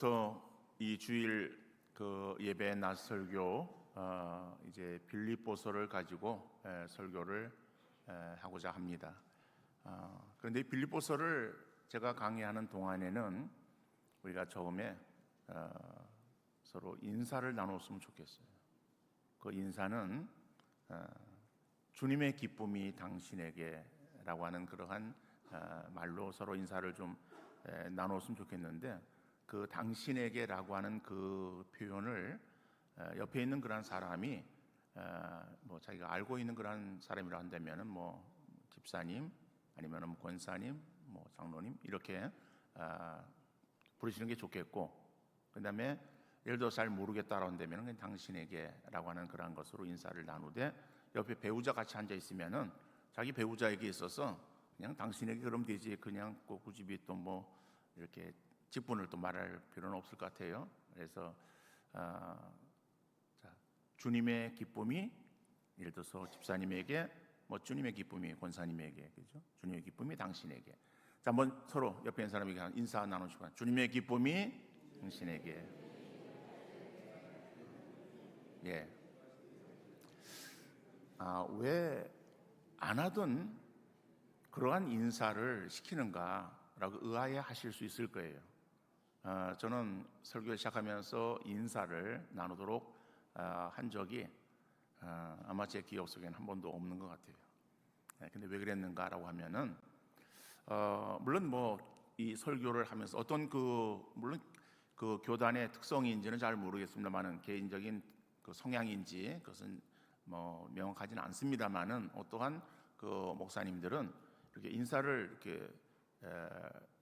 또 이 주일 그 예배 낮 설교 이제 빌립보서를 가지고 설교를 하고자 합니다. 그런데 이 빌립보서를 제가 강의하는 동안에는 우리가 처음에 서로 인사를 나눴으면 좋겠어요. 그 인사는 주님의 기쁨이 당신에게라고 하는 그러한 말로 서로 인사를 좀 나눴으면 좋겠는데, 그 당신에게라고 하는 그 표현을 옆에 있는 그런 사람이 뭐 자기가 알고 있는 그런 사람이라 한다면은 뭐 집사님 아니면은 권사님, 뭐 장로님 이렇게 부르시는 게 좋겠고, 그다음에 예를 들어 잘 모르겠다라고 한다면은 그냥 당신에게라고 하는 그런 것으로 인사를 나누되, 옆에 배우자 같이 앉아 있으면은 자기 배우자에게 있어서 그냥 당신에게 그럼 되지, 그냥 꼭 굳이 또 뭐 이렇게 직분을 또 말할 필요는 없을 것 같아요. 그래서 주님의 기쁨이, 예를 들어서 집사님에게 뭐 주님의 기쁨이 권사님에게, 그죠? 주님의 기쁨이 당신에게. 자, 한번 서로 옆에 있는 사람에게 인사 나누시고, 주님의 기쁨이 당신에게. 예. 왜 안 하던 그러한 인사를 시키는가라고 의아해하실 수 있을 거예요. 저는 설교를 시작하면서 인사를 나누도록 한 적이 아마 제 기억 속에는 한 번도 없는 것 같아요. 근데 왜 그랬는가라고 하면은 물론 뭐 이 설교를 하면서 어떤 물론 그 교단의 특성인지는 잘 모르겠습니다만은, 개인적인 그 성향인지 그것은 뭐 명확하지는 않습니다만은, 어떠한 그 목사님들은 이렇게 인사를 이렇게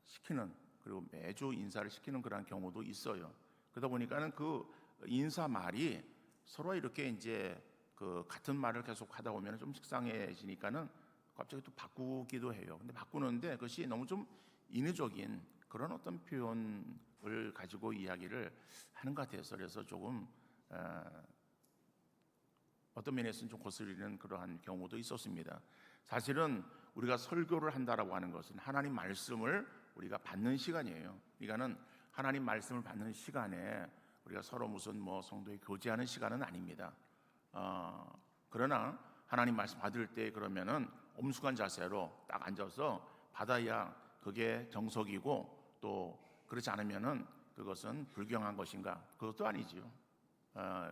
시키는, 그리고 매주 인사를 시키는 그런 경우도 있어요. 그러다 보니까는 그 인사 말이 서로 이렇게 이제 그 같은 말을 계속 하다 보면 좀 식상해지니까는 갑자기 또 바꾸기도 해요. 근데 바꾸는데 그것이 너무 좀 인위적인 그런 어떤 표현을 가지고 이야기를 하는 것 같아서, 그래서 조금 어떤 면에서는 좀 거슬리는 그러한 경우도 있었습니다. 사실은 우리가 설교를 한다라고 하는 것은 하나님 말씀을 우리가 받는 시간이에요. 그러니까는 하나님 말씀을 받는 시간에 우리가 서로 무슨 뭐 성도에 교제하는 시간은 아닙니다. 그러나 하나님 말씀 받을 때 그러면은 엄숙한 자세로 딱 앉아서 받아야 그게 정석이고, 또 그렇지 않으면은 그것은 불경한 것인가? 그것도 아니지요.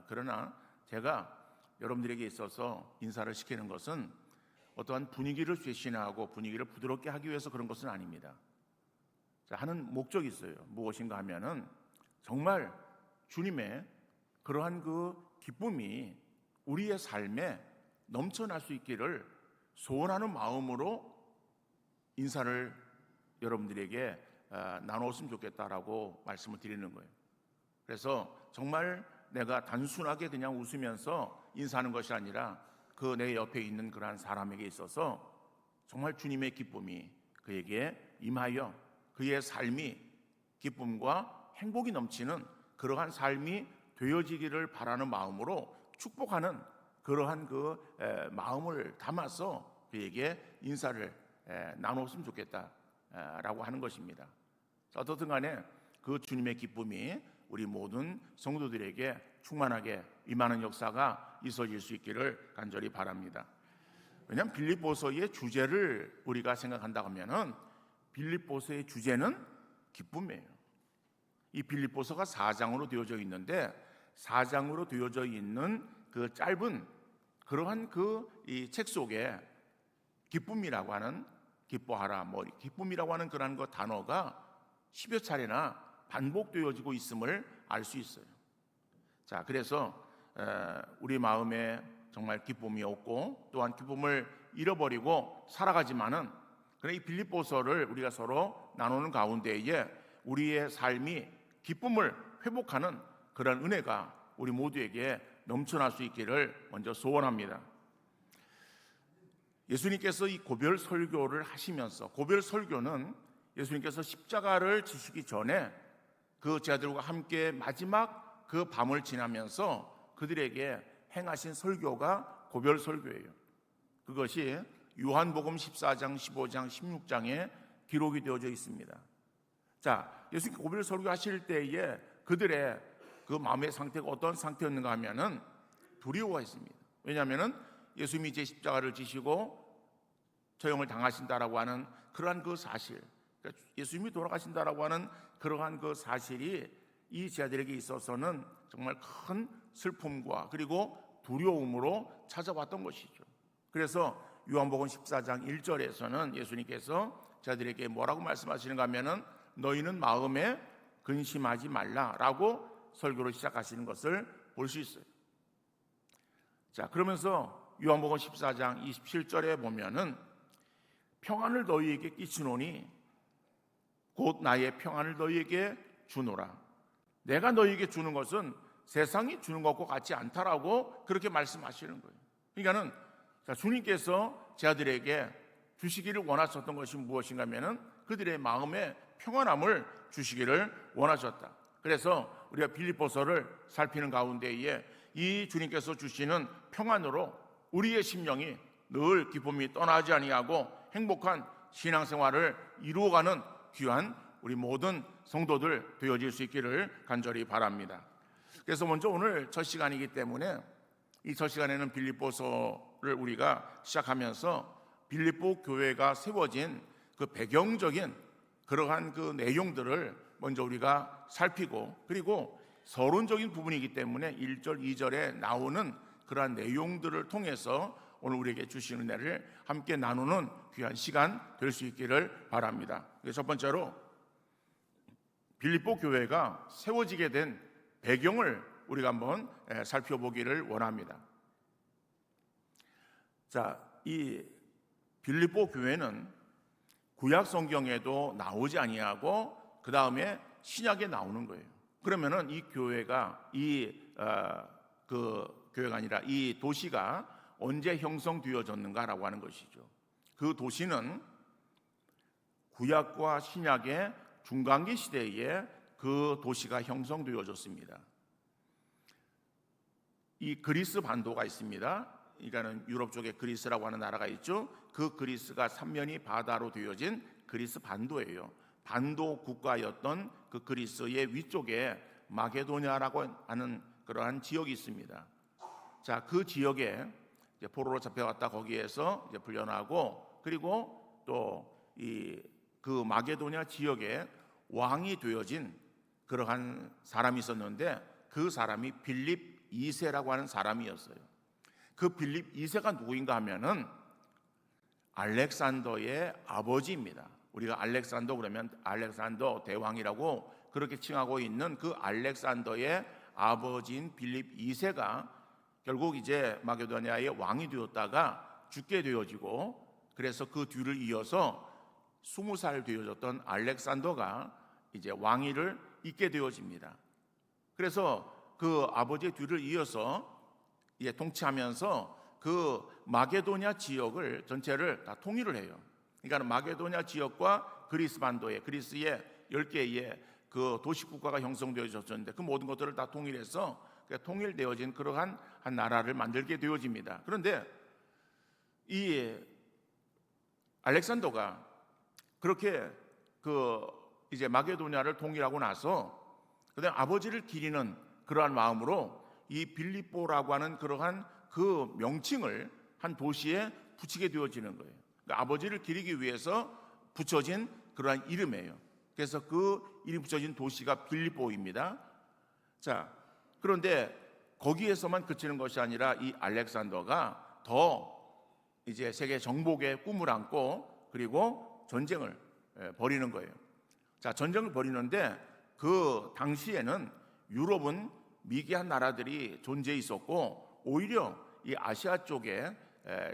그러나 제가 여러분들에게 있어서 인사를 시키는 것은 어떠한 분위기를 쇄신하고 분위기를 부드럽게 하기 위해서 그런 것은 아닙니다. 하는 목적이 있어요. 무엇인가 하면은 정말 주님의 그러한 그 기쁨이 우리의 삶에 넘쳐날 수 있기를 소원하는 마음으로 인사를 여러분들에게 나눴으면 좋겠다라고 말씀을 드리는 거예요. 그래서 정말 내가 단순하게 그냥 웃으면서 인사하는 것이 아니라 그 내 옆에 있는 그러한 사람에게 있어서 정말 주님의 기쁨이 그에게 임하여 그의 삶이 기쁨과 행복이 넘치는 그러한 삶이 되어지기를 바라는 마음으로 축복하는 그러한 그 마음을 담아서 그에게 인사를 나눴으면 좋겠다라고 하는 것입니다. 어떻든 간에 그 주님의 기쁨이 우리 모든 성도들에게 충만하게 임하는 역사가 있어질 수 있기를 간절히 바랍니다. 왜냐하면 빌립보서의 주제를 우리가 생각한다고 하면은 빌립보서의 주제는 기쁨이에요. 이 빌립보서가 4장으로 되어져 있는데, 4장으로 되어져 있는 그 짧은 그러한 그 이 책 속에 기쁨이라고 하는, 기뻐하라, 뭐 기쁨이라고 하는 그런 그 단어가 10여 차례나 반복되어지고 있음을 알 수 있어요. 자, 그래서 우리 마음에 정말 기쁨이 없고 또한 기쁨을 잃어버리고 살아가지만은, 그래 이 빌립보서를 우리가 서로 나누는 가운데에 우리의 삶이 기쁨을 회복하는 그런 은혜가 우리 모두에게 넘쳐날 수 있기를 먼저 소원합니다. 예수님께서 이 고별 설교를 하시면서, 고별 설교는 예수님께서 십자가를 지시기 전에 그 제자들과 함께 마지막 그 밤을 지나면서 그들에게 행하신 설교가 고별 설교예요. 그것이 요한복음 14장, 15장, 16장에 기록이 되어져 있습니다. 자, 예수님께 고백을 설교하실 때에 그들의 그 마음의 상태가 어떤 상태였는가 하면은 두려워했습니다. 왜냐하면은 예수님이 제 십자가를 지시고 처형을 당하신다라고 하는 그러한 그 사실, 그러니까 예수님이 돌아가신다라고 하는 그러한 그 사실이 이 제자들에게 있어서는 정말 큰 슬픔과 그리고 두려움으로 찾아왔던 것이죠. 그래서 요한복음 14장 1절에서는 예수님께서 제자들에게 뭐라고 말씀하시는가 하면은 너희는 마음에 근심하지 말라라고 설교를 시작하시는 것을 볼 수 있어요. 자, 그러면서 요한복음 14장 27절에 보면은 평안을 너희에게 끼치노니 곧 나의 평안을 너희에게 주노라. 내가 너희에게 주는 것은 세상이 주는 것과 같지 않다라고 그렇게 말씀하시는 거예요. 그러니까는 주님께서 제자들에게 주시기를 원하셨던 것이 무엇인가 하면은 그들의 마음에 평안함을 주시기를 원하셨다. 그래서 우리가 빌립보서를 살피는 가운데에 이 주님께서 주시는 평안으로 우리의 심령이 늘 기쁨이 떠나지 아니하고 행복한 신앙생활을 이루어가는 귀한 우리 모든 성도들 되어질 수 있기를 간절히 바랍니다. 그래서 먼저 오늘 첫 시간이기 때문에 이 첫 시간에는 빌립보서를 우리가 시작하면서 빌립보 교회가 세워진 그 배경적인 그러한 그 내용들을 먼저 우리가 살피고, 그리고 서론적인 부분이기 때문에 1절, 2절에 나오는 그러한 내용들을 통해서 오늘 우리에게 주시는 은혜를 함께 나누는 귀한 시간 될 수 있기를 바랍니다. 첫 번째로 빌립보 교회가 세워지게 된 배경을 우리가 한번 살펴보기를 원합니다. 자, 이 빌립보 교회는 구약 성경에도 나오지 아니하고 그 다음에 신약에 나오는 거예요. 그러면은 이 교회가 교회가 아니라 이 도시가 언제 형성되어졌는가라고 하는 것이죠. 그 도시는 구약과 신약의 중간기 시대에 그 도시가 형성되어졌습니다. 이 그리스 반도가 있습니다. 그러니까는 유럽 쪽에 그리스라고 하는 나라가 있죠. 그 그리스가 삼면이 바다로 되어진 그리스 반도예요. 반도 국가였던 그 그리스의 위쪽에 마게도냐라고 하는 그러한 지역이 있습니다. 자, 그 지역에 이제 포로로 잡혀갔다 거기에서 이제 풀려나고, 그리고 또 그 마게도냐 지역에 왕이 되어진 그러한 사람이 있었는데 그 사람이 빌립 2세라고 하는 사람이었어요. 그 빌립 2세가 누구인가 하면은 알렉산더의 아버지입니다. 우리가 알렉산더 그러면 알렉산더 대왕이라고 그렇게 칭하고 있는 그 알렉산더의 아버지인 빌립 2세가 결국 이제 마게도냐의 왕이 되었다가 죽게 되어지고, 그래서 그 뒤를 이어서 20살 되어졌던 알렉산더가 이제 왕위를 잇게 되어집니다. 그래서 그 아버지의 뒤를 이어서 이제 통치하면서 그 마게도냐 지역을 전체를 다 통일을 해요. 그러니까 마게도냐 지역과 그리스 반도에 그리스의 10개의 그 도시 국가가 형성되어졌는데 그 모든 것들을 다 통일해서 통일되어진 그러한 한 나라를 만들게 되어집니다. 그런데 이 알렉산더가 그렇게 이제 마게도냐를 통일하고 나서 그다음 아버지를 기리는 그러한 마음으로 이 빌립보라고 하는 그러한 그 명칭을 한 도시에 붙이게 되어지는 거예요. 그러니까 아버지를 기리기 위해서 붙여진 그러한 이름이에요. 그래서 그 이름 붙여진 도시가 빌립보입니다. 자, 그런데 거기에서만 그치는 것이 아니라 이 알렉산더가 더 이제 세계 정복의 꿈을 안고 그리고 전쟁을 벌이는 거예요. 자, 전쟁을 벌이는데 그 당시에는 유럽은 미개한 나라들이 존재해 있었고 오히려 이 아시아 쪽에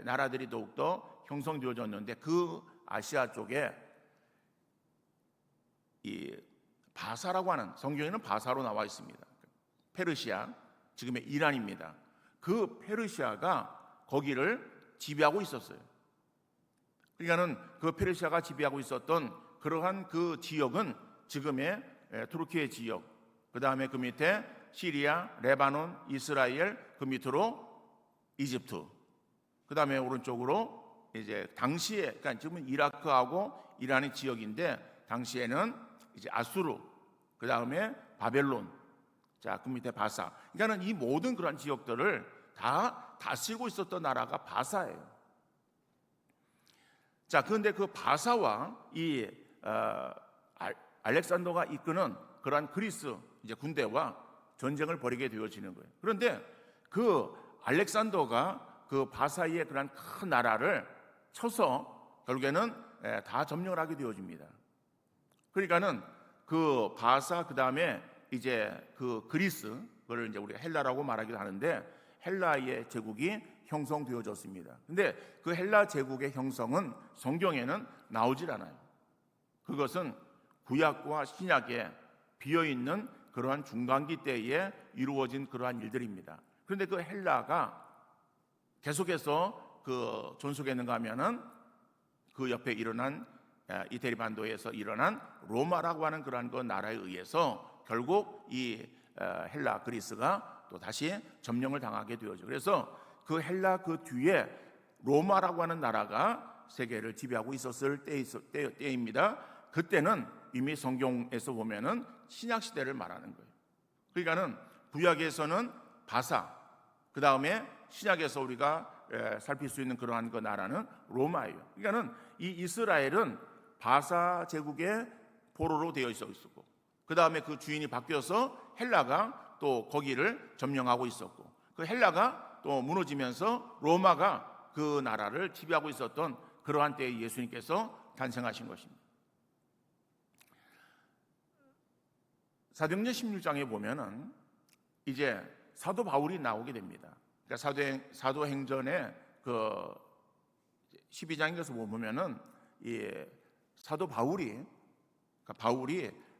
나라들이 더욱더 형성되어졌는데 그 아시아 쪽에 이 바사라고 하는, 성경에는 바사로 나와 있습니다. 페르시아, 지금의 이란입니다. 그 페르시아가 거기를 지배하고 있었어요. 그러니까는 그 페르시아가 지배하고 있었던 그러한 그 지역은 지금의 투르키의 지역, 그 다음에 그 밑에 시리아, 레바논, 이스라엘, 그 밑으로 이집트, 그 다음에 오른쪽으로 이제 당시에, 그러니까 지금은 이라크하고 이란의 지역인데 당시에는 이제 아수르, 그 다음에 바벨론, 자, 그 밑에 바사. 그러니까는 이 모든 그런 지역들을 다 다스리고 있었던 나라가 바사예요. 자, 그런데 그 바사와 이 알렉산더가 이끄는 그러한 그리스 이제 군대와 전쟁을 벌이게 되어지는 거예요. 그런데 그 알렉산더가 그 바사의 그러한 큰 나라를 쳐서 결국에는 다 점령을 하게 되어집니다. 그러니까는 그 바사, 그 다음에 이제 그 그리스, 그걸 이제 우리가 헬라라고 말하기도 하는데 헬라의 제국이 형성되어졌습니다. 근데 그 헬라 제국의 형성은 성경에는 나오질 않아요. 그것은 구약과 신약에 비어있는 그러한 중간기 때에 이루어진 그러한 일들입니다. 그런데 그 헬라가 계속해서 그 존속했는가 하면은 그 옆에 일어난 이태리 반도에서 일어난 로마라고 하는 그러한 그 나라에 의해서 결국 이 헬라 그리스가 또 다시 점령을 당하게 되어져. 그래서 그 헬라 그 뒤에 로마라고 하는 나라가 세계를 지배하고 있었을 때입니다. 그때는 이미 성경에서 보면은 신약 시대를 말하는 거예요. 그러니까는 구약에서는 바사, 그 다음에 신약에서 우리가 살필 수 있는 그러한 그 나라는 로마예요. 그러니까는 이 이스라엘은 바사 제국의 포로로 되어 있었고, 그 다음에 그 주인이 바뀌어서 헬라가 또 거기를 점령하고 있었고, 그 헬라가 또 무너지면서 로마가 그 나라를 지배하고 있었던 그러한 때에 예수님께서 탄생하신 것입니다. 사도행전 16장에 보면은 이제 사도 바울이 나오게 됩니다. 그러니까 사도행전의 그 12장에서 보면은 이 사도 바울이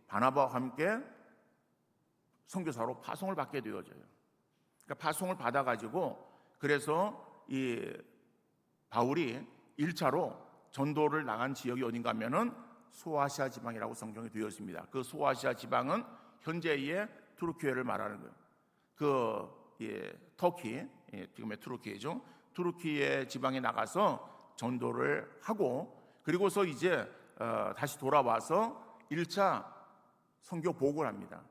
바나바와 함께 선교사로 파송을 받게 되어져요. 그러니까 파송을 받아가지고 그래서 이 바울이 1차로 전도를 나간 지역이 어딘가 하면은 소아시아 지방이라고 성경에 되어 있습니다. 그 소아시아 지방은 현재의 투르키예를 말하는 거예요. 터키, 지금의 투르키예죠. 투르키예 지방에 나가서 전도를 하고 그리고서 이제 다시 돌아와서 1차 선교 보고를 합니다.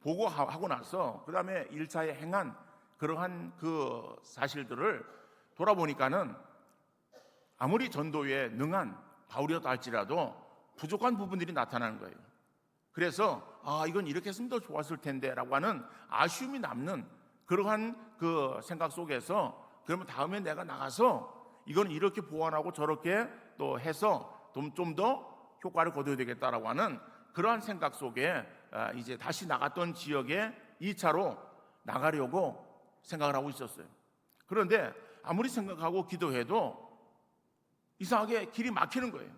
보고하고 나서 그 다음에 1차에 행한 그러한 그 사실들을 돌아보니까는 아무리 전도에 능한 바울이었다 할지라도 부족한 부분들이 나타나는 거예요. 그래서 이건 이렇게 했으면 더 좋았을 텐데 라고 하는 아쉬움이 남는 그러한 그 생각 속에서 그러면 다음에 내가 나가서 이건 이렇게 보완하고 저렇게 또 해서 좀 더 효과를 거둬야 되겠다라고 하는 그러한 생각 속에 이제 다시 나갔던 지역에 2차로 나가려고 생각을 하고 있었어요. 그런데 아무리 생각하고 기도해도 이상하게 길이 막히는 거예요.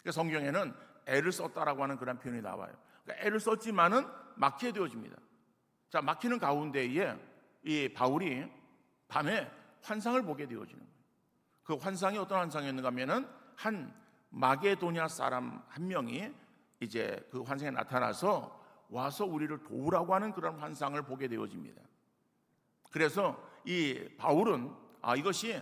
그러니까 성경에는 애를 썼다라고 하는 그런 표현이 나와요. 그러니까 애를 썼지만은 막히게 되어집니다. 자, 막히는 가운데에 이 바울이 밤에 환상을 보게 되어지는 거예요. 그 환상이 어떤 환상이었는가 하면은 한 마게도냐 사람 한 명이 이제 그 환상에 나타나서 와서 우리를 도우라고 하는 그런 환상을 보게 되어집니다. 그래서 이 바울은 이것이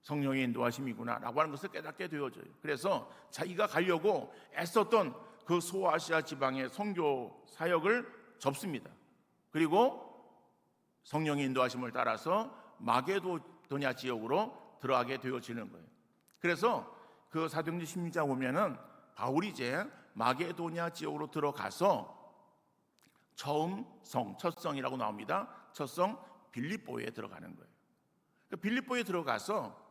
성령의 인도하심이구나 라고 하는 것을 깨닫게 되어져요. 그래서 자기가 가려고 애썼던 그 소아시아 지방의 선교 사역을 접습니다. 그리고 성령의 인도하심을 따라서 마게도냐 지역으로 들어가게 되어지는 거예요. 그래서 그 사도행전 16장 보면은 바울이 이제 마게도냐 지역으로 들어가서 처음 첫 성이라고 나옵니다. 첫 성 빌립보에 들어가는 거예요. 빌립보에 들어가서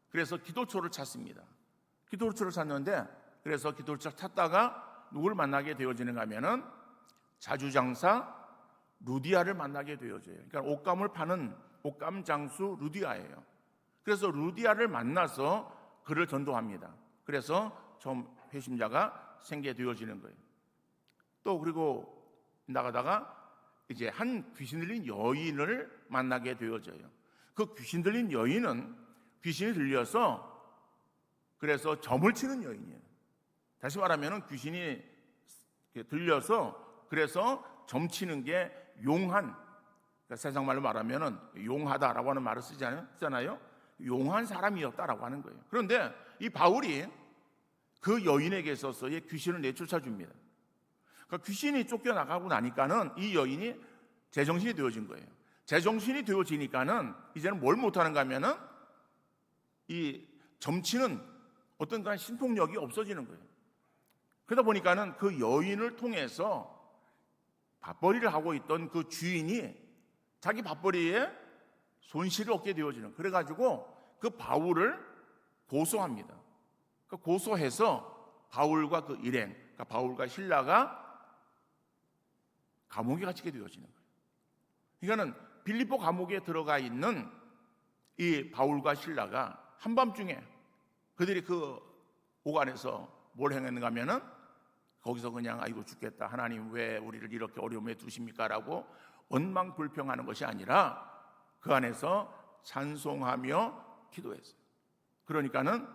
그래서 기도처를 찾습니다. 기도처를 찾는데 그래서 기도처를 찾다가 누구를 만나게 되어지는가 하면은 자주장사 루디아를 만나게 되어져요. 그러니까 옷감을 파는 옷감 장수 루디아예요. 그래서 루디아를 만나서 그를 전도합니다. 그래서 처음 회심자가 생겨되어지는 거예요. 또 그리고 나가다가 이제 한 귀신 들린 여인을 만나게 되어져요. 그 귀신 들린 여인은 귀신이 들려서 그래서 점을 치는 여인이에요. 다시 말하면 귀신이 들려서 그래서 점 치는 게 용한, 그러니까 세상 말로 말하면 용하다라고 하는 말을 쓰잖아요. 용한 사람이었다라고 하는 거예요. 그런데 이 바울이 그 여인에게 있어서의 귀신을 내쫓아 줍니다. 그러니까 귀신이 쫓겨나가고 나니까는 이 여인이 제정신이 되어진 거예요. 제정신이 되어지니까는 이제는 뭘 못하는가 하면은 이 점치는 어떤 그런 신통력이 없어지는 거예요. 그러다 보니까는 그 여인을 통해서 밥벌이를 하고 있던 그 주인이 자기 밥벌이에 손실을 얻게 되어지는, 그래가지고 그 바울을 고소합니다. 그 고소해서 바울과 그 일행, 그러니까 바울과 신라가 감옥에 갇히게 되어지는 거예요. 그러니까는 빌립보 감옥에 들어가 있는 이 바울과 신라가 한밤중에 그들이 그 오간에서 뭘 행했는가 하면은 거기서 그냥 아이고 죽겠다, 하나님 왜 우리를 이렇게 어려움에 두십니까? 라고 원망불평하는 것이 아니라 그 안에서 찬송하며 기도했어요. 그러니까는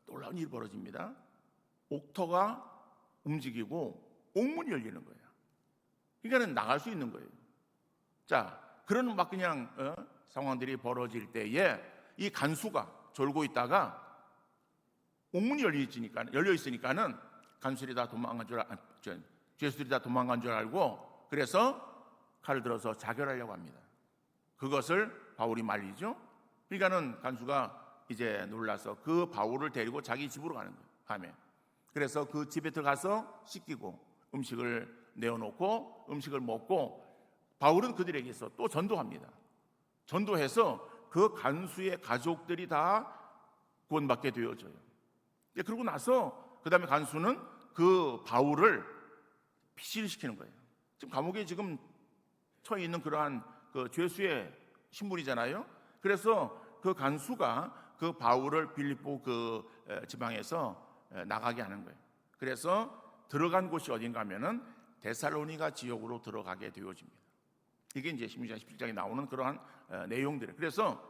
놀라운 일이 벌어집니다. 옥터가 움직이고 옥문이 열리는 거예요. 그러니까는 나갈 수 있는 거예요. 자, 그런 막 그냥 상황들이 벌어질 때에 이 간수가 졸고 있다가 옥문이 열려 있으니까는 간수들이 다 도망간 줄 죄수들이 다 도망간 줄 알고 그래서 칼을 들어서 자결하려고 합니다. 그것을 바울이 말리죠. 그러니까는 간수가 이제 놀라서 그 바울을 데리고 자기 집으로 가는 거예요. 밤에. 그래서 그 집에 들어가서 씻기고 음식을 내어놓고 음식을 먹고 바울은 그들에게서 또 전도합니다. 전도해서 그 간수의 가족들이 다 구원받게 되어져요. 그러고 나서 그 다음에 간수는 그 바울을 피신을 시키는 거예요. 지금 감옥에 지금 처해 있는 그러한 그 죄수의 신분이잖아요. 그래서 그 간수가 그 바울을 빌립보 그 지방에서 나가게 하는 거예요. 그래서 들어간 곳이 어딘가 하면은 데살로니가 지역으로 들어가게 되어집니다. 이게 이제 16장 17장에 나오는 그러한 내용들이에요. 그래서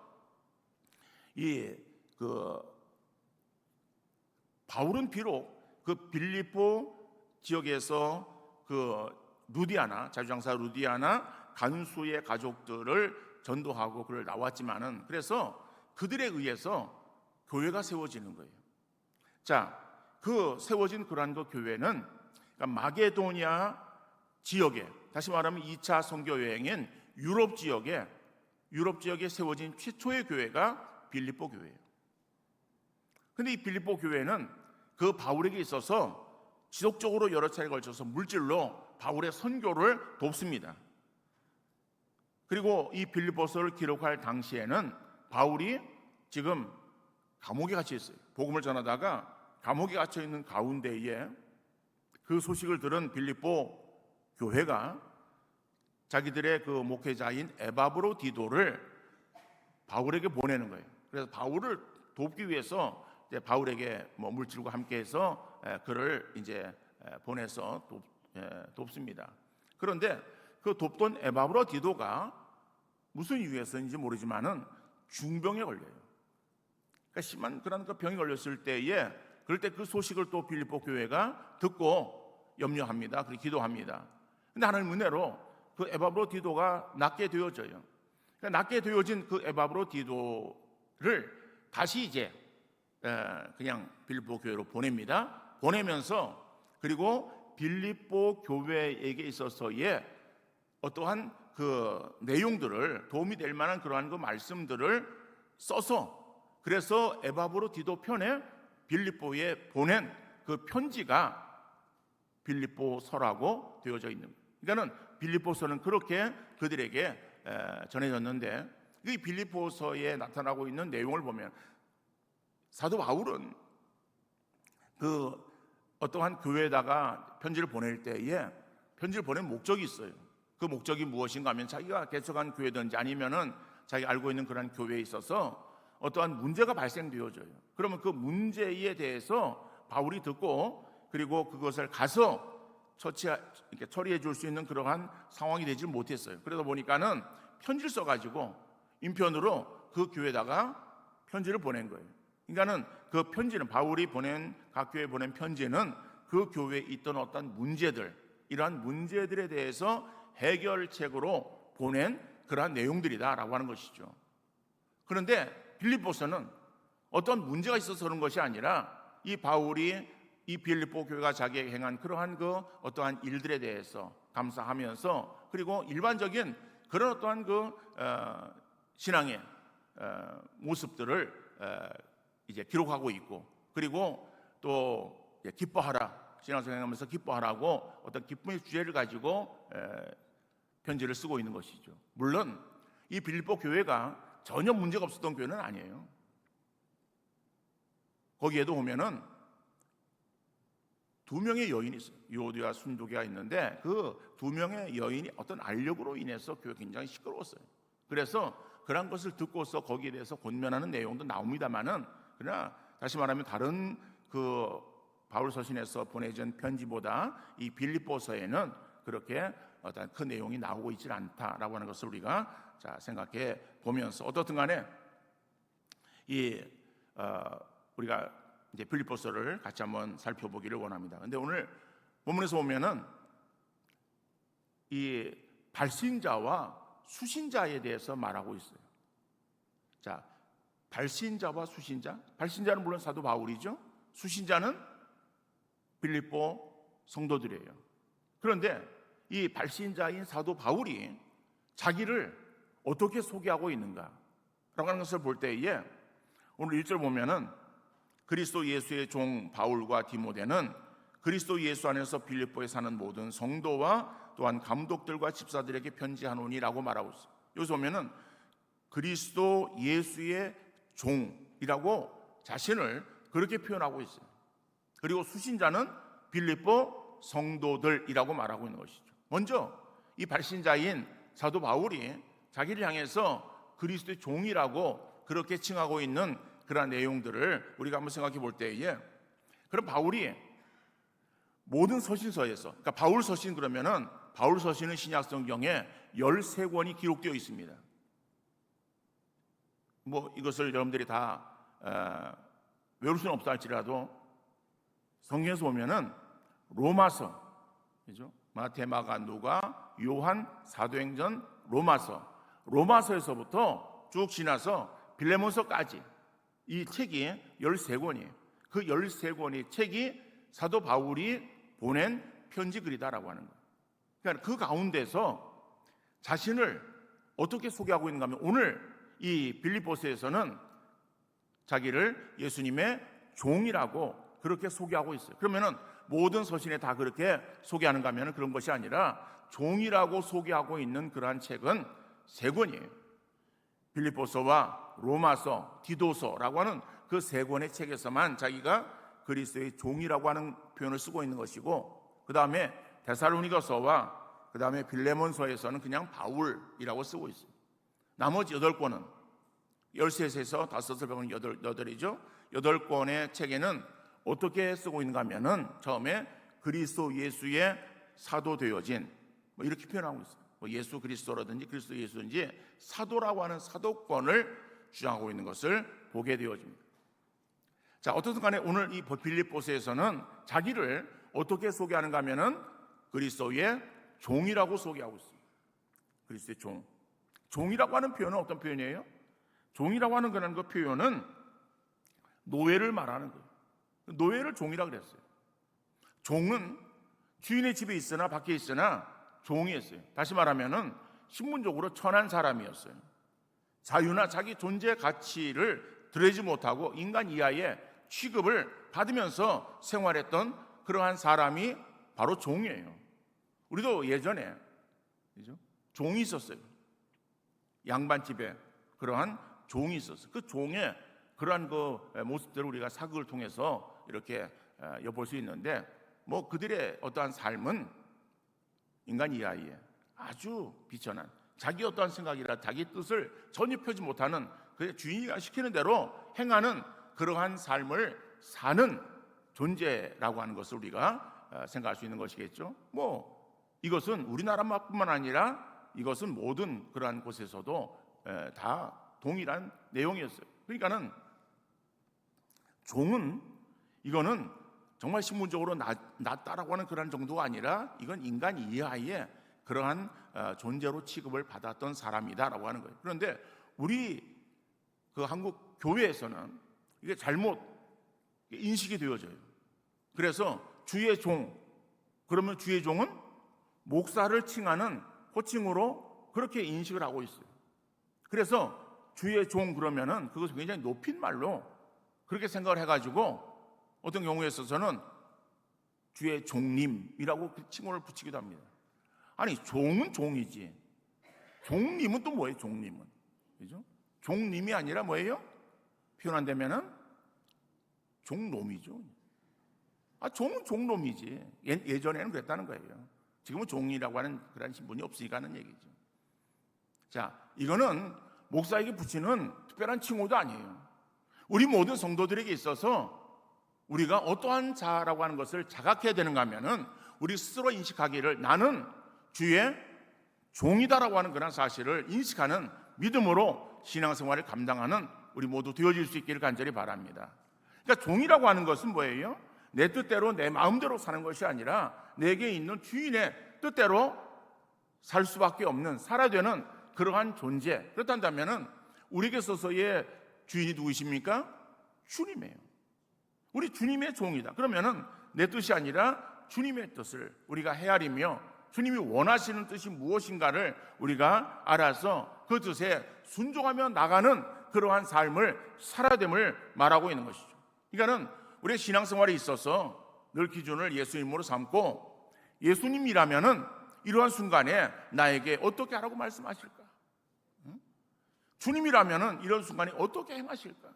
이 바울은 비록 그 빌립보 지역에서 그 루디아나 자주장사 루디아나 간수의 가족들을 전도하고 그를 나왔지만은 그래서 그들에 의해서 교회가 세워지는 거예요. 자, 그 세워진 그러한 그 교회는 그러니까 마게도니아 지역에, 다시 말하면 2차 선교 여행인 유럽 지역에 세워진 최초의 교회가 빌립보 교회예요. 근데 이 빌립보 교회는 그 바울에게 있어서 지속적으로 여러 차례에 걸쳐서 물질로 바울의 선교를 돕습니다. 그리고 이 빌립보서를 기록할 당시에는 바울이 지금 감옥에 갇혀 있어요. 복음을 전하다가 감옥에 갇혀 있는 가운데에 그 소식을 들은 빌립보 교회가 자기들의 그 목회자인 에바브로디도를 바울에게 보내는 거예요. 그래서 바울을 돕기 위해서 이제 바울에게 뭐 물질과 함께해서 그를 이제 보내서 돕습니다. 그런데 그 돕던 에바브로디도가 무슨 이유에서인지 모르지만은 중병에 걸려요. 그러니까 심한 그런 그 병이 걸렸을 때에 그럴 때 그 소식을 또 빌립보 교회가 듣고 염려합니다. 그리고 기도합니다. 근데 하나님 은혜로 그 에바브로디도가 낫게 되어져요. 그러니까 낫게 되어진 그 에바브로디도를 다시 이제 그냥 빌립보 교회로 보냅니다. 보내면서 그리고 빌립보 교회에게 있어서의 어떠한 그 내용들을 도움이 될 만한 그러한 그 말씀들을 써서 그래서 에바브로디도 편에 빌립보에 보낸 그 편지가 빌립보서라고 되어져 있는 거예요. 그러니까는 빌립보서는 그렇게 그들에게 전해졌는데 이 빌립보서에 나타나고 있는 내용을 보면 사도 바울은 그 어떠한 교회에다가 편지를 보낼 때에 편지를 보낸 목적이 있어요. 그 목적이 무엇인가 하면 자기가 개척한 교회든지 아니면은 자기가 알고 있는 그런 교회에 있어서 어떠한 문제가 발생되어져요. 그러면 그 문제에 대해서 바울이 듣고 그리고 그것을 가서 처리해 줄 수 있는 그러한 상황이 되지 못했어요. 그러다 보니까는 편지를 써가지고 인편으로 그 교회에다가 편지를 보낸 거예요. 그러니까는 그 편지는 바울이 보낸 각 교회에 보낸 편지는 그 교회에 있던 어떤 문제들, 이러한 문제들에 대해서 해결책으로 보낸 그러한 내용들이다라고 하는 것이죠. 그런데 빌립보서는 어떤 문제가 있어서 그런 것이 아니라 이 바울이 이 빌립보 교회가 자기에게 행한 그러한 그 어떠한 일들에 대해서 감사하면서, 그리고 일반적인 그런 어떠한 그 신앙의 모습들을 이제 기록하고 있고, 그리고 또 기뻐하라, 신앙생활 하면서 기뻐하라고 어떤 기쁨의 주제를 가지고 편지를 쓰고 있는 것이죠. 물론 이 빌립보 교회가 전혀 문제가 없었던 교회는 아니에요. 거기에도 보면은 두 명의 여인이 있어요. 유오디와 순도계가 있는데 그 두 명의 여인이 어떤 알력으로 인해서 교회가 굉장히 시끄러웠어요. 그래서 그런 것을 듣고서 거기에 대해서 권면하는 내용도 나옵니다만은, 그러나 다시 말하면 다른 그 바울 서신에서 보내준 편지보다 이 빌립보서에는 그렇게 어떤 그 내용이 나오고 있지 않다라고 하는 것을 우리가 생각해 보면서, 어떻든 간에 우리가 이제 빌립보서를 같이 한번 살펴보기를 원합니다. 근데 오늘 본문에서 보면은 이 발신자와 수신자에 대해서 말하고 있어요. 자, 발신자와 수신자. 발신자는 물론 사도 바울이죠. 수신자는 빌립보 성도들이에요. 그런데 이 발신자인 사도 바울이 자기를 어떻게 소개하고 있는가 라고 하는 것을 볼 때에 오늘 1절 보면은 그리스도 예수의 종 바울과 디모데는 그리스도 예수 안에서 빌립보에 사는 모든 성도와 또한 감독들과 집사들에게 편지하노니라고 말하고 있어요. 여기서 보면은 그리스도 예수의 종이라고 자신을 그렇게 표현하고 있어요. 그리고 수신자는 빌립보 성도들이라고 말하고 있는 것이죠. 먼저 이 발신자인 사도 바울이 자기를 향해서 그리스도의 종이라고 그렇게 칭하고 있는 그러한 내용들을 우리가 한번 생각해 볼 때에, 그럼 바울이 모든 서신서에서, 그러니까 바울 서신, 그러면은 바울 서신은 신약 성경에 13권이 기록되어 있습니다. 뭐 이것을 여러분들이 다 외울 수는 없다 할지라도 성경에서 보면은 로마서, 그죠? 마태, 마가, 누가, 요한, 사도행전, 로마서에서부터 쭉 지나서 빌레몬서까지 이 책이 13권이에요. 그 13권의 책이 사도 바울이 보낸 편지글이다라고 하는 거예요. 그러니까 그 가운데서 자신을 어떻게 소개하고 있는가 하면, 오늘 이 빌립보서에서는 자기를 예수님의 종이라고 그렇게 소개하고 있어요. 그러면은 모든 서신에 다 그렇게 소개하는가 하면 그런 것이 아니라 종이라고 소개하고 있는 그러한 책은 3권이에요. 빌립보서와 로마서, 디도서라고 하는 그 3권의 책에서만 자기가 그리스도의 종이라고 하는 표현을 쓰고 있는 것이고, 그 다음에 데살로니가서와 그 다음에 빌레몬서에서는 그냥 바울이라고 쓰고 있어요. 나머지 8권은 13에서 5을 배우는 8이죠. 8권의 책에는 어떻게 쓰고 있는가 하면은 처음에 그리스도 예수의 사도 되어진, 뭐 이렇게 표현하고 있어요. 뭐 예수 그리스도라든지 그리스도 예수든지 사도라고 하는 사도권을 주장하고 있는 것을 보게 되어집니다. 자, 어떻든 간에 오늘 이 빌립보서에서는 자기를 어떻게 소개하는가 하면은 그리스도의 종이라고 소개하고 있습니다. 그리스도의 종. 종이라고 하는 표현은 어떤 표현이에요? 종이라고 하는 그런 그 표현은 노예를 말하는 거예요. 노예를 종이라고 그랬어요. 종은 주인의 집에 있으나 밖에 있으나 종이었어요. 다시 말하면은 신분적으로 천한 사람이었어요. 자유나 자기 존재 가치를 드러내지 못하고 인간 이하의 취급을 받으면서 생활했던 그러한 사람이 바로 종이에요. 우리도 예전에 종이 있었어요. 양반집에 그러한 종이 있었어요. 그 종의 그러한 그 모습들을 우리가 사극을 통해서 이렇게 엿볼 수 있는데, 뭐 그들의 어떠한 삶은 인간 이하에 아주 비천한, 자기 어떠한 생각이라 자기 뜻을 전혀 펴지 못하는, 그 주인이 시키는 대로 행하는 그러한 삶을 사는 존재라고 하는 것을 우리가 생각할 수 있는 것이겠죠. 뭐 이것은 우리나라뿐만 아니라 이것은 모든 그러한 곳에서도 다 동일한 내용이었어요. 그러니까는 종은 이거는 정말 신분적으로 낮다라고 하는 그런 정도가 아니라 이건 인간 이하의 그러한 존재로 취급을 받았던 사람이다라고 하는 거예요. 그런데 우리 그 한국 교회에서는 이게 잘못 인식이 되어져요. 그래서 주의 종, 그러면 주의 종은 목사를 칭하는 호칭으로 그렇게 인식을 하고 있어요. 그래서 주의 종 그러면은 그것을 굉장히 높인 말로 그렇게 생각을 해가지고 어떤 경우에 있어서는 주의 종님이라고 그 칭호를 붙이기도 합니다. 아니, 종은 종이지. 종님은 또 뭐예요? 종님은, 그죠? 종님이 아니라 뭐예요? 표현한다면은 종놈이죠. 종은 종놈이지. 예전에는 그랬다는 거예요. 지금은 종이라고 하는 그런 신분이 없으니까 하는 얘기죠. 자, 이거는 목사에게 붙이는 특별한 칭호도 아니에요. 우리 모든 성도들에게 있어서 우리가 어떠한 자라고 하는 것을 자각해야 되는가 하면은 우리 스스로 인식하기를 나는 주의 종이다라고 하는 그런 사실을 인식하는 믿음으로 신앙생활을 감당하는 우리 모두 되어질 수 있기를 간절히 바랍니다. 그러니까 종이라고 하는 것은 뭐예요? 내 뜻대로 내 마음대로 사는 것이 아니라 내게 있는 주인의 뜻대로 살 수밖에 없는 살아야 되는 그러한 존재. 그렇다면 우리에게 있어서의 주인이 누구십니까? 주님이에요. 우리 주님의 종이다. 그러면은 내 뜻이 아니라 주님의 뜻을 우리가 헤아리며 주님이 원하시는 뜻이 무엇인가를 우리가 알아서 그 뜻에 순종하며 나가는 그러한 삶을 살아야 됨을 말하고 있는 것이죠. 그러니까는 우리의 신앙생활에 있어서 늘 기준을 예수님으로 삼고 예수님이라면은 이러한 순간에 나에게 어떻게 하라고 말씀하실까? 주님이라면은 이런 순간에 어떻게 행하실까?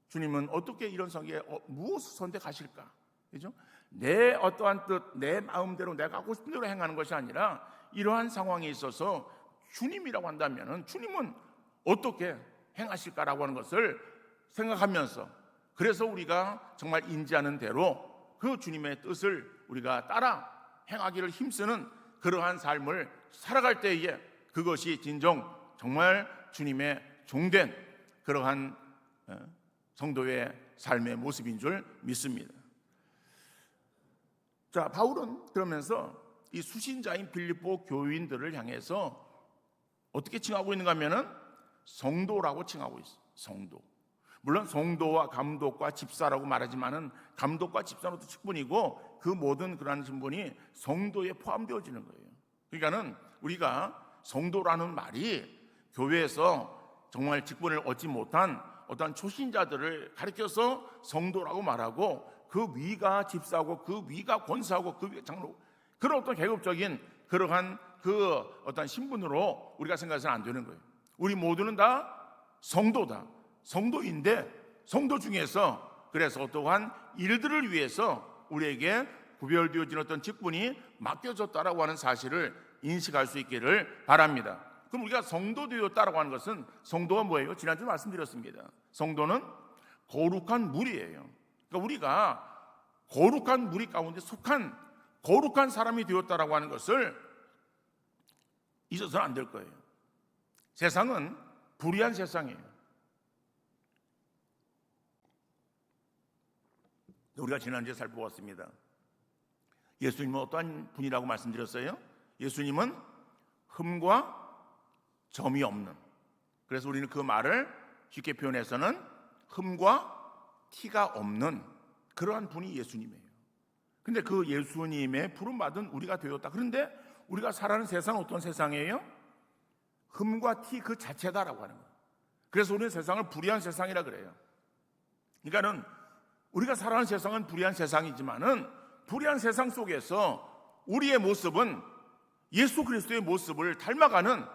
주님은 어떻게 이런 성에 무엇을 선택하실까? 그죠? 내 어떠한 뜻, 내 마음대로 내가 하고 싶은 대로 행하는 것이 아니라 이러한 상황에 있어서 주님이라고 한다면은 주님은 어떻게 행하실까라고 하는 것을 생각하면서 그래서 우리가 정말 인지하는 대로 그 주님의 뜻을 우리가 따라 행하기를 힘쓰는 그러한 삶을 살아갈 때에 그것이 진정 정말 주님의 종된 그러한 성도의 삶의 모습인 줄 믿습니다. 자, 바울은 그러면서 이 수신자인 빌립보 교인들을 향해서 어떻게 칭하고 있는가 하면은 성도라고 칭하고 있어요. 성도. 물론 성도와 감독과 집사라고 말하지만은 감독과 집사는 또 직분이고 그 모든 그러한 신분이 성도에 포함되어지는 거예요. 그러니까는 우리가 성도라는 말이 교회에서 정말 직분을 얻지 못한 어떤 초신자들을 가리켜서 성도라고 말하고 그 위가 집사고 그 위가 권사고 그 위가 장로 그런 어떤 계급적인 그러한 그 어떤 신분으로 우리가 생각해서는 안 되는 거예요. 우리 모두는 다 성도다. 성도인데 성도 중에서 그래서 어떠한 일들을 위해서 우리에게 구별되어진 어떤 직분이 맡겨졌다라고 하는 사실을 인식할 수 있기를 바랍니다. 그럼 우리가 성도 되었다라고 하는 것은 성도가 뭐예요? 지난주에 말씀드렸습니다. 성도는 거룩한 무리예요. 그러니까 우리가 거룩한 무리 가운데 속한 거룩한 사람이 되었다라고 하는 것을 잊어서는 안 될 거예요. 세상은 불의한 세상이에요. 우리가 지난주에 살펴봤습니다. 예수님은 어떠한 분이라고 말씀드렸어요? 예수님은 흠과 점이 없는, 그래서 우리는 그 말을 쉽게 표현해서는 흠과 티가 없는 그러한 분이 예수님이에요. 근데 그 예수님의 부름받은 우리가 되었다. 그런데 우리가 살아가는 세상은 어떤 세상이에요? 흠과 티 그 자체다라고 하는 거예요. 그래서 우리는 세상을 불의한 세상이라 그래요. 그러니까는 우리가 살아가는 세상은 불의한 세상이지만은 불의한 세상 속에서 우리의 모습은 예수 그리스도의 모습을 닮아가는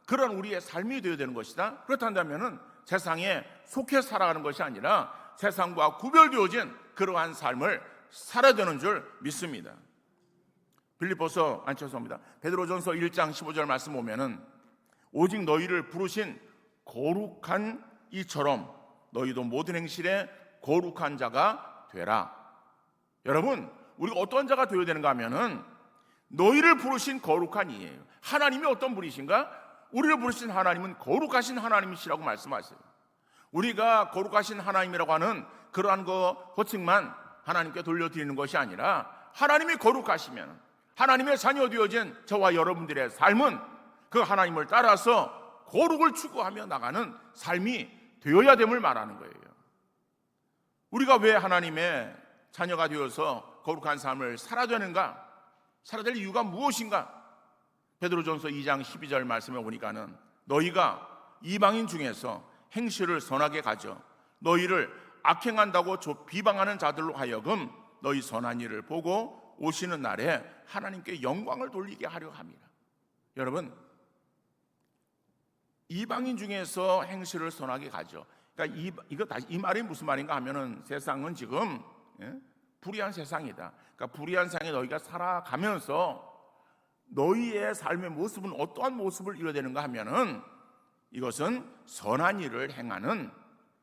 그런 우리의 삶이 되어야 되는 것이다. 그렇다면은 세상에 속해 살아가는 것이 아니라 세상과 구별되어진 그러한 삶을 살아야 되는 줄 믿습니다. 죄송합니다. 베드로전서 1장 15절 말씀 보면은 오직 너희를 부르신 거룩한 이처럼 너희도 모든 행실에 거룩한 자가 되라. 여러분, 우리가 어떤 자가 되어야 되는가 하면은 너희를 부르신 거룩한 이예요. 하나님이 어떤 분이신가? 우리를 부르신 하나님은 거룩하신 하나님이시라고 말씀하세요. 우리가 거룩하신 하나님이라고 하는 그러한 호칭만 하나님께 돌려드리는 것이 아니라 하나님이 거룩하시면 하나님의 자녀 되어진 저와 여러분들의 삶은 그 하나님을 따라서 거룩을 추구하며 나가는 삶이 되어야 됨을 말하는 거예요. 우리가 왜 하나님의 자녀가 되어서 거룩한 삶을 살아야 되는가? 살아야 될 이유가 무엇인가? 베드로전서 2장 12절 말씀에 보니까는 너희가 이방인 중에서 행실을 선하게 가져 너희를 악행한다고 비방하는 자들로 하여금 너희 선한 일을 보고 오시는 날에 하나님께 영광을 돌리게 하려 함이라. 여러분, 이방인 중에서 행실을 선하게 가져. 그러니까 이 말이 무슨 말인가 하면은 세상은 지금 불의한 세상이다. 그러니까 불의한 세상에 너희가 살아가면서 너희의 삶의 모습은 어떠한 모습을 이뤄야 되는가 하면은 이것은 선한 일을 행하는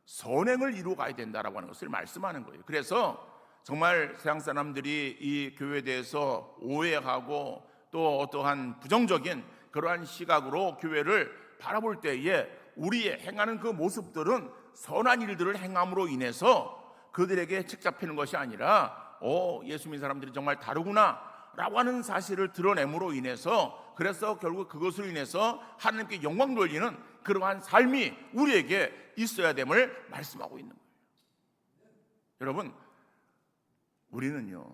선행을 이루어 가야 된다라고 하는 것을 말씀하는 거예요. 그래서 정말 세상 사람들이 이 교회에 대해서 오해하고 또 어떠한 부정적인 그러한 시각으로 교회를 바라볼 때에 우리의 행하는 그 모습들은 선한 일들을 행함으로 인해서 그들에게 책잡히는 것이 아니라 예수 믿는 사람들이 정말 다르구나 라고 하는 사실을 드러냄으로 인해서 그래서 결국 그것으로 인해서 하나님께 영광 돌리는 그러한 삶이 우리에게 있어야 됨을 말씀하고 있는 거예요. 여러분, 우리는요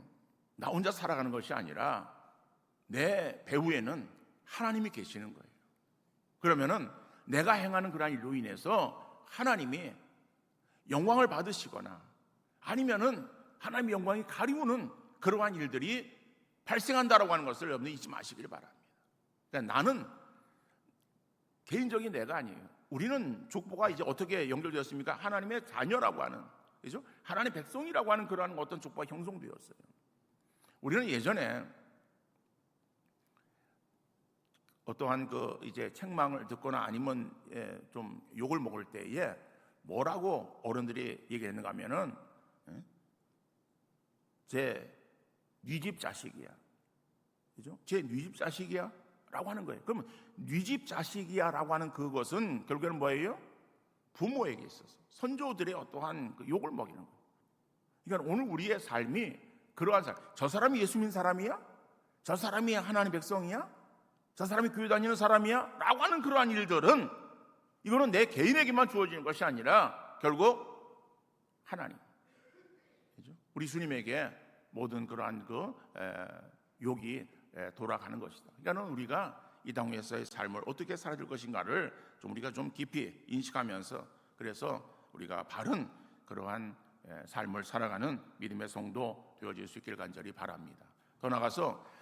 나 혼자 살아가는 것이 아니라 내 배후에는 하나님이 계시는 거예요. 그러면은 내가 행하는 그러한 일로 인해서 하나님이 영광을 받으시거나 아니면은 하나님의 영광이 가리우는 그러한 일들이 발생한다라고 하는 것을 여러분들 잊지 마시길 바랍니다. 그러니까 나는 개인적인 내가 아니에요. 우리는 족보가 이제 어떻게 연결되었습니까? 하나님의 자녀라고 하는, 그죠? 하나님의 백성이라고 하는 그러한 어떤 족보가 형성되었어요. 우리는 예전에 어떠한 그 이제 책망을 듣거나 아니면 좀 욕을 먹을 때에 뭐라고 어른들이 얘기했는가 하면은 제 네 집 자식이야, 그죠? 제 네 집 자식이야 라고 하는 거예요. 그러면 네 집 자식이야 라고 하는 그것은 결국에는 뭐예요? 부모에게 있어서 선조들의 어떠한 그 욕을 먹이는 거예요. 그러니까 오늘 우리의 삶이 그러한 삶, 저 사람이 예수 믿는 사람이야? 저 사람이 하나님의 백성이야? 저 사람이 교회 다니는 사람이야? 라고 하는 그러한 일들은 이거는 내 개인에게만 주어지는 것이 아니라 결국 하나님, 그죠? 우리 주님에게 모든 그러한 그 욕이 돌아가는 것이다. 그러니까 우리가 이 땅에서의 삶을 어떻게 살아야 될 것인가를 좀 우리가 좀 깊이 인식하면서 그래서 우리가 바른 그러한 삶을 살아가는 믿음의 성도 되어질 수 있길 간절히 바랍니다. 더 나아가서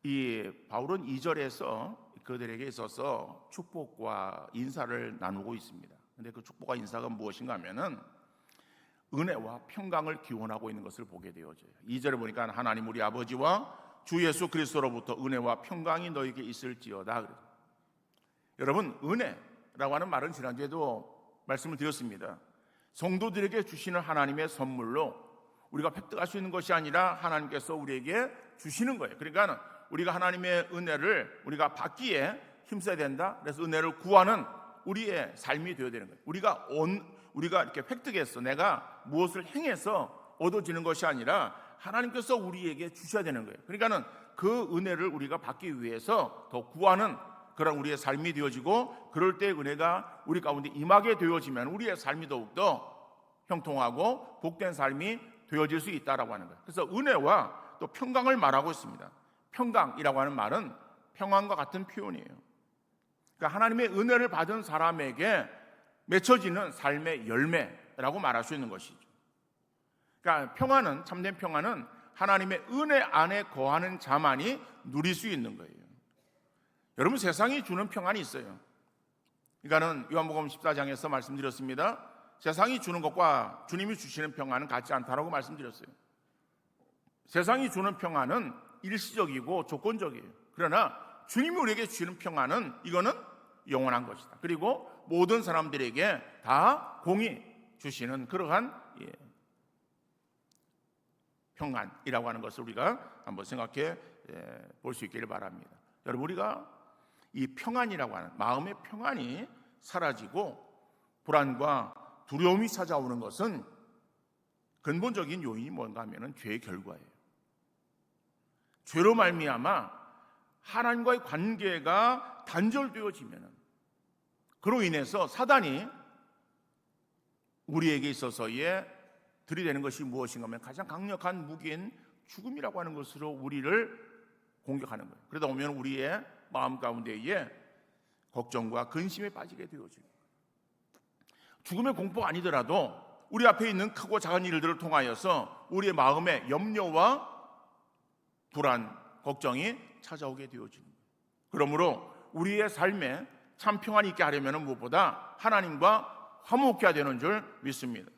이 바울은 2절에서 그들에게 있어서 축복과 인사를 나누고 있습니다. 그런데 그 축복과 인사가 무엇인가 하면은 은혜와 평강을 기원하고 있는 것을 보게 되어져요. 2절에 보니까 하나님 우리 아버지와 주 예수 그리스도로부터 은혜와 평강이 너에게 있을지어다. 여러분, 은혜라고 하는 말은 지난주에도 말씀을 드렸습니다. 성도들에게 주시는 하나님의 선물로 우리가 획득할 수 있는 것이 아니라 하나님께서 우리에게 주시는 거예요. 그러니까 우리가 하나님의 은혜를 우리가 받기에 힘써야 된다. 그래서 은혜를 구하는 우리의 삶이 되어야 되는 거예요. 우리가 이렇게 획득해서 내가 무엇을 행해서 얻어지는 것이 아니라 하나님께서 우리에게 주셔야 되는 거예요. 그러니까는 그 은혜를 우리가 받기 위해서 더 구하는 그런 우리의 삶이 되어지고 그럴 때 은혜가 우리 가운데 임하게 되어지면 우리의 삶이 더욱더 형통하고 복된 삶이 되어질 수 있다라고 하는 거예요. 그래서 은혜와 또 평강을 말하고 있습니다. 평강이라고 하는 말은 평안과 같은 표현이에요. 그러니까 하나님의 은혜를 받은 사람에게 맺혀지는 삶의 열매라고 말할 수 있는 것이죠. 그러니까 평안은, 참된 평안은 하나님의 은혜 안에 거하는 자만이 누릴 수 있는 거예요. 여러분, 세상이 주는 평안이 있어요. 그러니까는 요한복음 14장에서 말씀드렸습니다. 세상이 주는 것과 주님이 주시는 평안은 같지 않다라고 말씀드렸어요. 세상이 주는 평안은 일시적이고 조건적이에요. 그러나 주님이 우리에게 주시는 평안은 이거는 영원한 것이다. 그리고 모든 사람들에게 다 공히 주시는 그러한 평안이라고 하는 것을 우리가 한번 생각해 볼 수 있기를 바랍니다. 여러분, 우리가 이 평안이라고 하는 마음의 평안이 사라지고 불안과 두려움이 찾아오는 것은 근본적인 요인이 뭔가 하면 죄의 결과예요. 죄로 말미암아 하나님과의 관계가 단절되어지면 그로 인해서 사단이 우리에게 있어서의 들이대는 것이 무엇인가 하면 가장 강력한 무기인 죽음이라고 하는 것으로 우리를 공격하는 거예요. 그러다 보면 우리의 마음 가운데에 걱정과 근심에 빠지게 되어집니다. 죽음의 공포가 아니더라도 우리 앞에 있는 크고 작은 일들을 통하여서 우리의 마음에 염려와 불안, 걱정이 찾아오게 되어집니다. 그러므로 우리의 삶에 참 평안이 있게 하려면 무엇보다 하나님과 화목해야 되는 줄 믿습니다.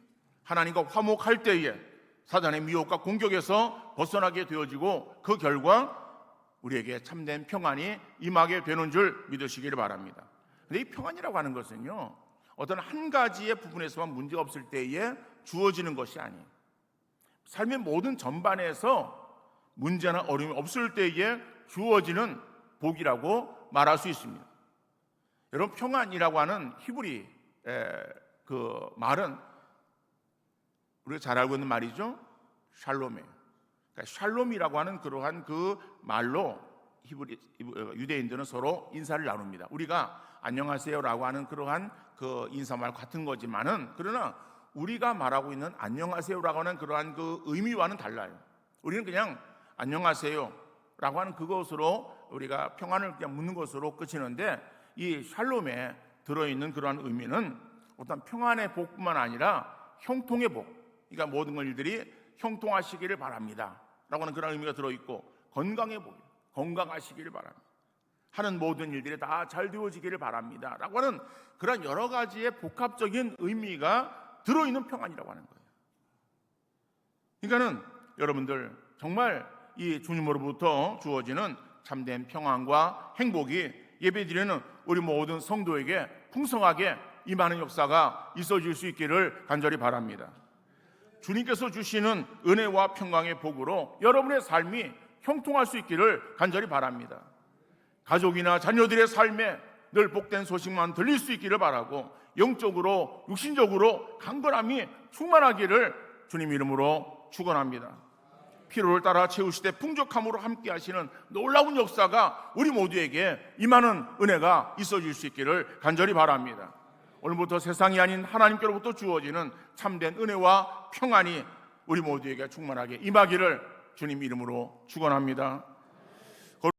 하나님과 화목할 때에 사단의 미혹과 공격에서 벗어나게 되어지고 그 결과 우리에게 참된 평안이 임하게 되는 줄 믿으시기를 바랍니다. 근데 이 평안이라고 하는 것은요, 어떤 한 가지의 부분에서만 문제가 없을 때에 주어지는 것이 아니에요. 삶의 모든 전반에서 문제나 어려움이 없을 때에 주어지는 복이라고 말할 수 있습니다. 여러분, 평안이라고 하는 히브리 그 말은 우리가 잘 알고 있는 말이죠. 샬롬이에요. 그러니까 샬롬이라고 하는 그러한 그 말로 유대인들은 서로 인사를 나눕니다. 우리가 안녕하세요라고 하는 그러한 그 인사말 같은 거지만은, 그러나 우리가 말하고 있는 안녕하세요라고 하는 그러한 그 의미와는 달라요. 우리는 그냥 안녕하세요라고 하는 그것으로 우리가 평안을 그냥 묻는 것으로 끝이는데, 이 샬롬에 들어있는 그러한 의미는 어떤 평안의 복뿐만 아니라 형통의 복, 그러니까 모든 일들이 형통하시기를 바랍니다 라고 하는 그런 의미가 들어있고, 건강의 복, 건강하시기를 바랍니다, 하는 모든 일들이 다 잘 되어지기를 바랍니다 라고 하는 그런 여러 가지의 복합적인 의미가 들어있는 평안이라고 하는 거예요. 그러니까는 여러분들 정말 이 주님으로부터 주어지는 참된 평안과 행복이 예배드리는 우리 모든 성도에게 풍성하게 임하는 역사가 있어질 수 있기를 간절히 바랍니다. 주님께서 주시는 은혜와 평강의 복으로 여러분의 삶이 형통할 수 있기를 간절히 바랍니다. 가족이나 자녀들의 삶에 늘 복된 소식만 들릴 수 있기를 바라고, 영적으로 육신적으로 강건함이 충만하기를 주님 이름으로 축원합니다. 피로를 따라 채우시되 풍족함으로 함께 하시는 놀라운 역사가 우리 모두에게 임하는 은혜가 있어질 수 있기를 간절히 바랍니다. 오늘부터 세상이 아닌 하나님께로부터 주어지는 참된 은혜와 평안이 우리 모두에게 충만하게 임하기를 주님 이름으로 축원합니다.